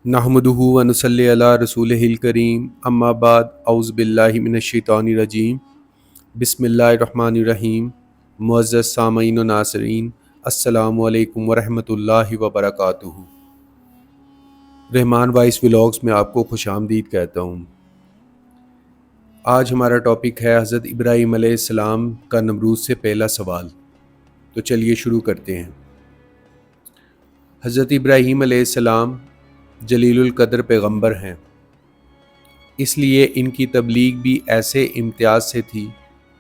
نحمدہ و نصلی علی رسولہ الکریم اما بعد اعوذ باللہ من الشیطان الرجیم بسم اللہ الرحمن الرحیم۔ معزز سامعین و ناظرین، السلام علیکم ورحمۃ اللہ وبرکاتہ۔ رحمان وائس ولاگز میں آپ کو خوش آمدید کہتا ہوں۔ آج ہمارا ٹاپک ہے حضرت ابراہیم علیہ السلام کا نمرود سے پہلا سوال۔ تو چلیے شروع کرتے ہیں۔ حضرت ابراہیم علیہ السلام جلیل القدر پیغمبر ہیں، اس لیے ان کی تبلیغ بھی ایسے امتیاز سے تھی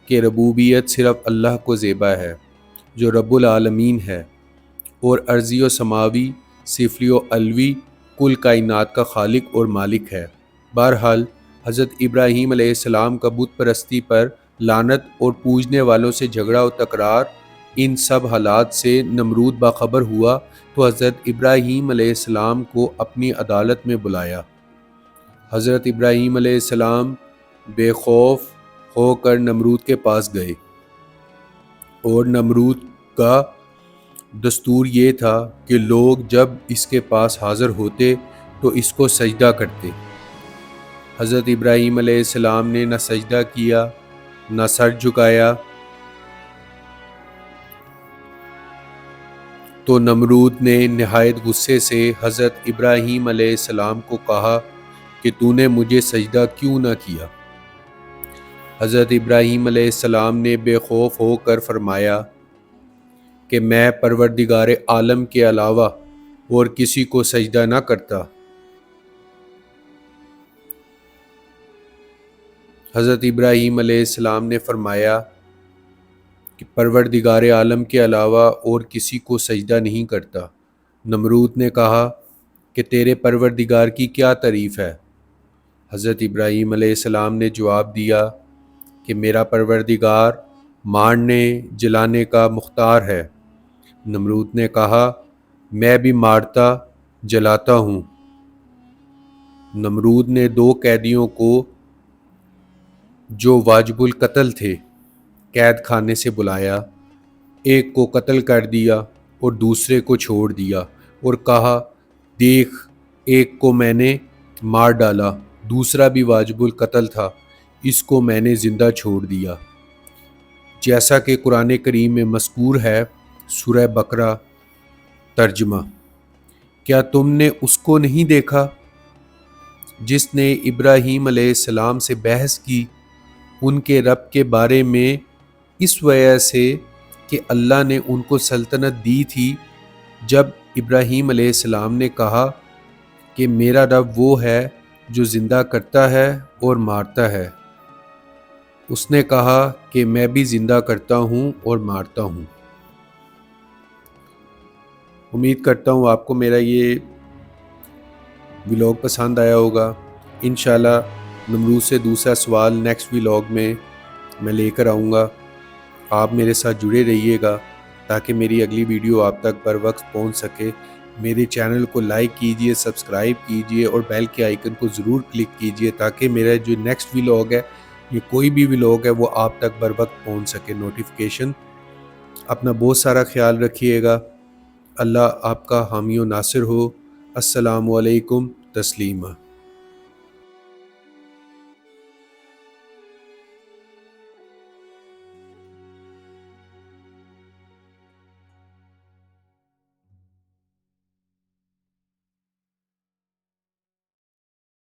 کہ ربوبیت صرف اللہ کو زیبا ہے جو رب العالمین ہے اور ارضی و سماوی، سفلی و علوی کل کائنات کا خالق اور مالک ہے۔ بہرحال حضرت ابراہیم علیہ السلام کا بت پرستی پر لعنت اور پوجنے والوں سے جھگڑا و تکرار، ان سب حالات سے نمرود باخبر ہوا تو حضرت ابراہیم علیہ السلام کو اپنی عدالت میں بلایا۔ حضرت ابراہیم علیہ السلام بے خوف ہو کر نمرود کے پاس گئے، اور نمرود کا دستور یہ تھا کہ لوگ جب اس کے پاس حاضر ہوتے تو اس کو سجدہ کرتے۔ حضرت ابراہیم علیہ السلام نے نہ سجدہ کیا نہ سر جھکایا، تو نمرود نے نہایت غصے سے حضرت ابراہیم علیہ السلام کو کہا کہ تو نے مجھے سجدہ کیوں نہ کیا؟ حضرت ابراہیم علیہ السلام نے بے خوف ہو کر فرمایا کہ میں پروردگار عالم کے علاوہ اور کسی کو سجدہ نہ کرتا۔ حضرت ابراہیم علیہ السلام نے فرمایا کہ پروردگار عالم کے علاوہ اور کسی کو سجدہ نہیں کرتا۔ نمرود نے کہا کہ تیرے پروردگار کی کیا تعریف ہے؟ حضرت ابراہیم علیہ السلام نے جواب دیا کہ میرا پروردگار مارنے جلانے کا مختار ہے۔ نمرود نے کہا میں بھی مارتا جلاتا ہوں۔ نمرود نے دو قیدیوں کو جو واجب القتل تھے قید خانے سے بلایا، ایک کو قتل کر دیا اور دوسرے کو چھوڑ دیا، اور کہا دیکھ ایک کو میں نے مار ڈالا، دوسرا بھی واجب القتل تھا، اس کو میں نے زندہ چھوڑ دیا۔ جیسا کہ قرآن کریم میں مذکور ہے، سورہ بقرہ ترجمہ۔ کیا تم نے اس کو نہیں دیکھا جس نے ابراہیم علیہ السلام سے بحث کی ان کے رب کے بارے میں، اس وجہ سے کہ اللہ نے ان کو سلطنت دی تھی؟ جب ابراہیم علیہ السلام نے کہا کہ میرا رب وہ ہے جو زندہ کرتا ہے اور مارتا ہے، اس نے کہا کہ میں بھی زندہ کرتا ہوں اور مارتا ہوں۔ امید کرتا ہوں آپ کو میرا یہ ولاگ پسند آیا ہوگا۔ انشاءاللہ نمرود سے دوسرا سوال نیکسٹ ولاگ میں لے کر آؤں گا۔ آپ میرے ساتھ جڑے رہیے گا تاکہ میری اگلی ویڈیو آپ تک بر وقت پہنچ سکے۔ میرے چینل کو لائک کیجئے، سبسکرائب کیجئے اور بیل کے آئیکن کو ضرور کلک کیجئے تاکہ میرا جو نیکسٹ ولاگ ہے یہ کوئی بھی ولاگ ہے وہ آپ تک بر وقت پہنچ سکے نوٹیفیکیشن۔ اپنا بہت سارا خیال رکھیے گا۔ اللہ آپ کا حامی و ناصر ہو۔ السلام علیکم تسلیمہ۔